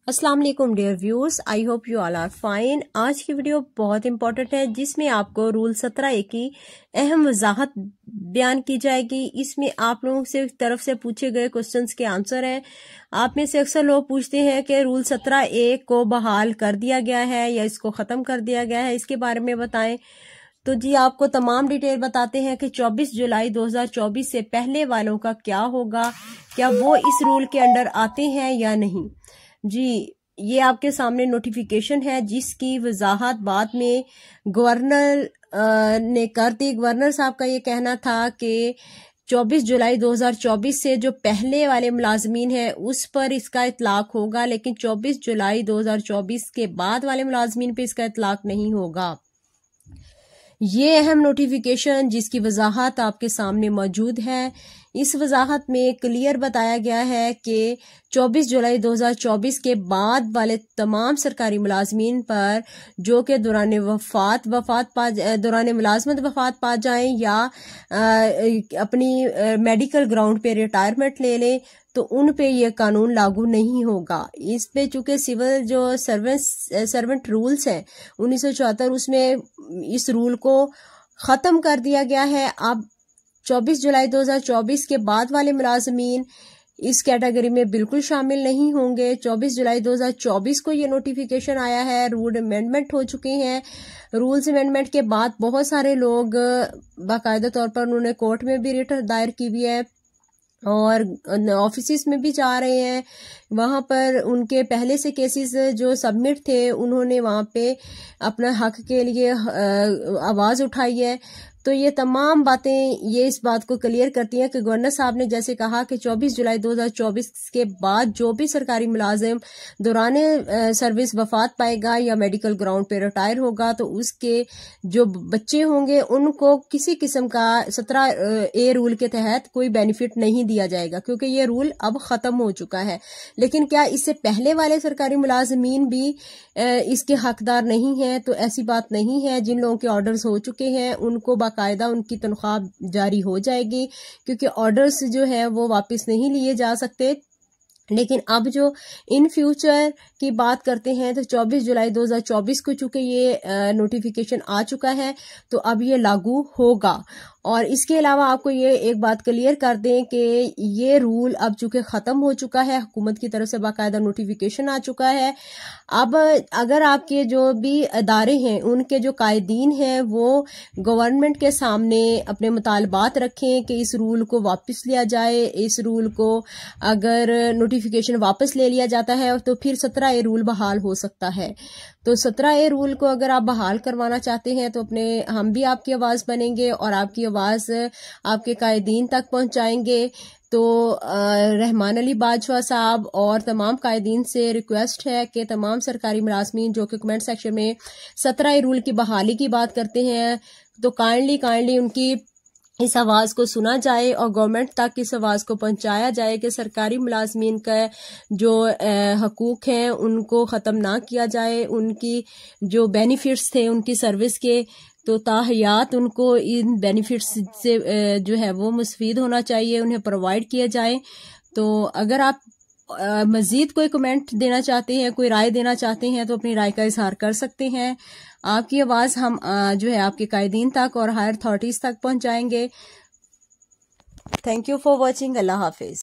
अस्सलाम वालेकुम dear viewers, I hope you all are fine. आज की वीडियो बहुत इंपॉर्टेंट है जिसमें आपको रूल 17A की अहम वजाहत बयान की जाएगी। इसमें आप लोगों से तरफ से पूछे गए क्वेश्चंस के आंसर हैं। आप में से अक्सर लोग पूछते हैं कि रूल 17A को बहाल कर दिया गया है या इसको ख़त्म कर दिया गया है, इसके बारे में बताएं। तो जी आपको तमाम डिटेल बताते हैं कि 24 जुलाई 2024 से पहले वालों का क्या होगा, क्या वो इस रूल के अंडर आते हैं या नहीं। जी ये आपके सामने नोटिफिकेशन है जिसकी वजाहत बाद में गवर्नर ने कर दी। गवर्नर साहब का ये कहना था कि 24 जुलाई 2024 से जो पहले वाले मुलाजमीन हैं उस पर इसका इतलाक होगा, लेकिन 24 जुलाई 2024 के बाद वाले मुलाजमीन पे इसका इतलाक नहीं होगा। ये अहम नोटिफिकेशन जिसकी वजाहत आपके सामने मौजूद है। इस वजाहत में क्लियर बताया गया है कि 24 जुलाई 2024 के बाद वाले तमाम सरकारी मुलाजमीन पर जो कि दौरान मुलाजमत वफात पा जाएं या अपनी मेडिकल ग्राउंड पे रिटायरमेंट ले लें तो उन पे ये कानून लागू नहीं होगा। इस पे चूंकि सिविल जो सर्वेंट रूल्स हैं 1974 उसमें इस रूल को ख़त्म कर दिया गया है। अब 24 जुलाई 2024 के बाद वाले मुलाजमीन इस कैटेगरी में बिल्कुल शामिल नहीं होंगे। 24 जुलाई 2024 को ये नोटिफिकेशन आया है। रूल अमेंडमेंट हो चुके हैं। रूल्स अमेंडमेंट के बाद बहुत सारे लोग बाकायदा तौर पर उन्होंने कोर्ट में भी रिट दायर की हुई है और ऑफिस में भी जा रहे हैं। वहां पर उनके पहले से केसेस जो सबमिट थे उन्होंने वहां पे अपना हक के लिए आवाज उठाई है। तो ये तमाम बातें ये इस बात को क्लियर करती हैं कि गवर्नर साहब ने जैसे कहा कि 24 जुलाई 2024 के बाद जो भी सरकारी मुलाजिम दौरान सर्विस वफात पाएगा या मेडिकल ग्राउंड पे रिटायर होगा तो उसके जो बच्चे होंगे उनको किसी किस्म का 17A रूल के तहत कोई बेनिफिट नहीं दिया जाएगा, क्योंकि ये रूल अब ख़त्म हो चुका है। लेकिन क्या इससे पहले वाले सरकारी मुलाजमीन भी इसके हकदार नहीं हैं? तो ऐसी बात नहीं है। जिन लोगों के ऑर्डर्स हो चुके हैं उनको बाकायदा उनकी तनख्वाह जारी हो जाएगी, क्योंकि ऑर्डर्स जो है वो वापस नहीं लिए जा सकते। लेकिन अब जो इन फ्यूचर की बात करते हैं तो 24 जुलाई 2024 को चूंकि ये नोटिफिकेशन आ चुका है तो अब ये लागू होगा। और इसके अलावा आपको ये एक बात क्लियर कर दें कि ये रूल अब चूंकि ख़त्म हो चुका है, हुकूमत की तरफ से बाकायदा नोटिफिकेशन आ चुका है। अब अगर आपके जो भी अदारे हैं उनके जो कायदीन हैं वो गवर्नमेंट के सामने अपने मुतालबात रखें कि इस रूल को वापस लिया जाए। इस रूल को अगर नोटिफिकेशन वापस ले लिया जाता है तो फिर 17A रूल बहाल हो सकता है। तो 17A रूल को अगर आप बहाल करवाना चाहते हैं तो हम भी आपकी आवाज़ बनेंगे और आपकी आवाज़ आपके कायदीन तक पहुंचाएंगे। तो रहमान अली बाजवा साहब और तमाम कायदीन से रिक्वेस्ट है कि तमाम सरकारी मुलाजमीन जो कि कमेंट सेक्शन में 17A रूल की बहाली की बात करते हैं तो काइंडली उनकी इस आवाज़ को सुना जाए और गवर्नमेंट तक इस आवाज़ को पहुंचाया जाए कि सरकारी मुलाजमीन का जो हकूक़ हैं उनको ख़त्म ना किया जाए। उनकी जो बेनिफिट्स थे उनकी सर्विस के तो ताहयात उनको इन बेनिफिट्स से जो है वो मुस्तफीद होना चाहिए, उन्हें प्रोवाइड किया जाए। तो अगर आप मज़ीद कोई कमेंट देना चाहते हैं, कोई राय देना चाहते हैं तो अपनी राय का इजहार कर सकते हैं। आपकी आवाज़ हम जो है आपके कायदीन तक और हायर अथॉरिटीज़ तक पहुंचाएंगे। Thank you for watching. Allah हाफिज़।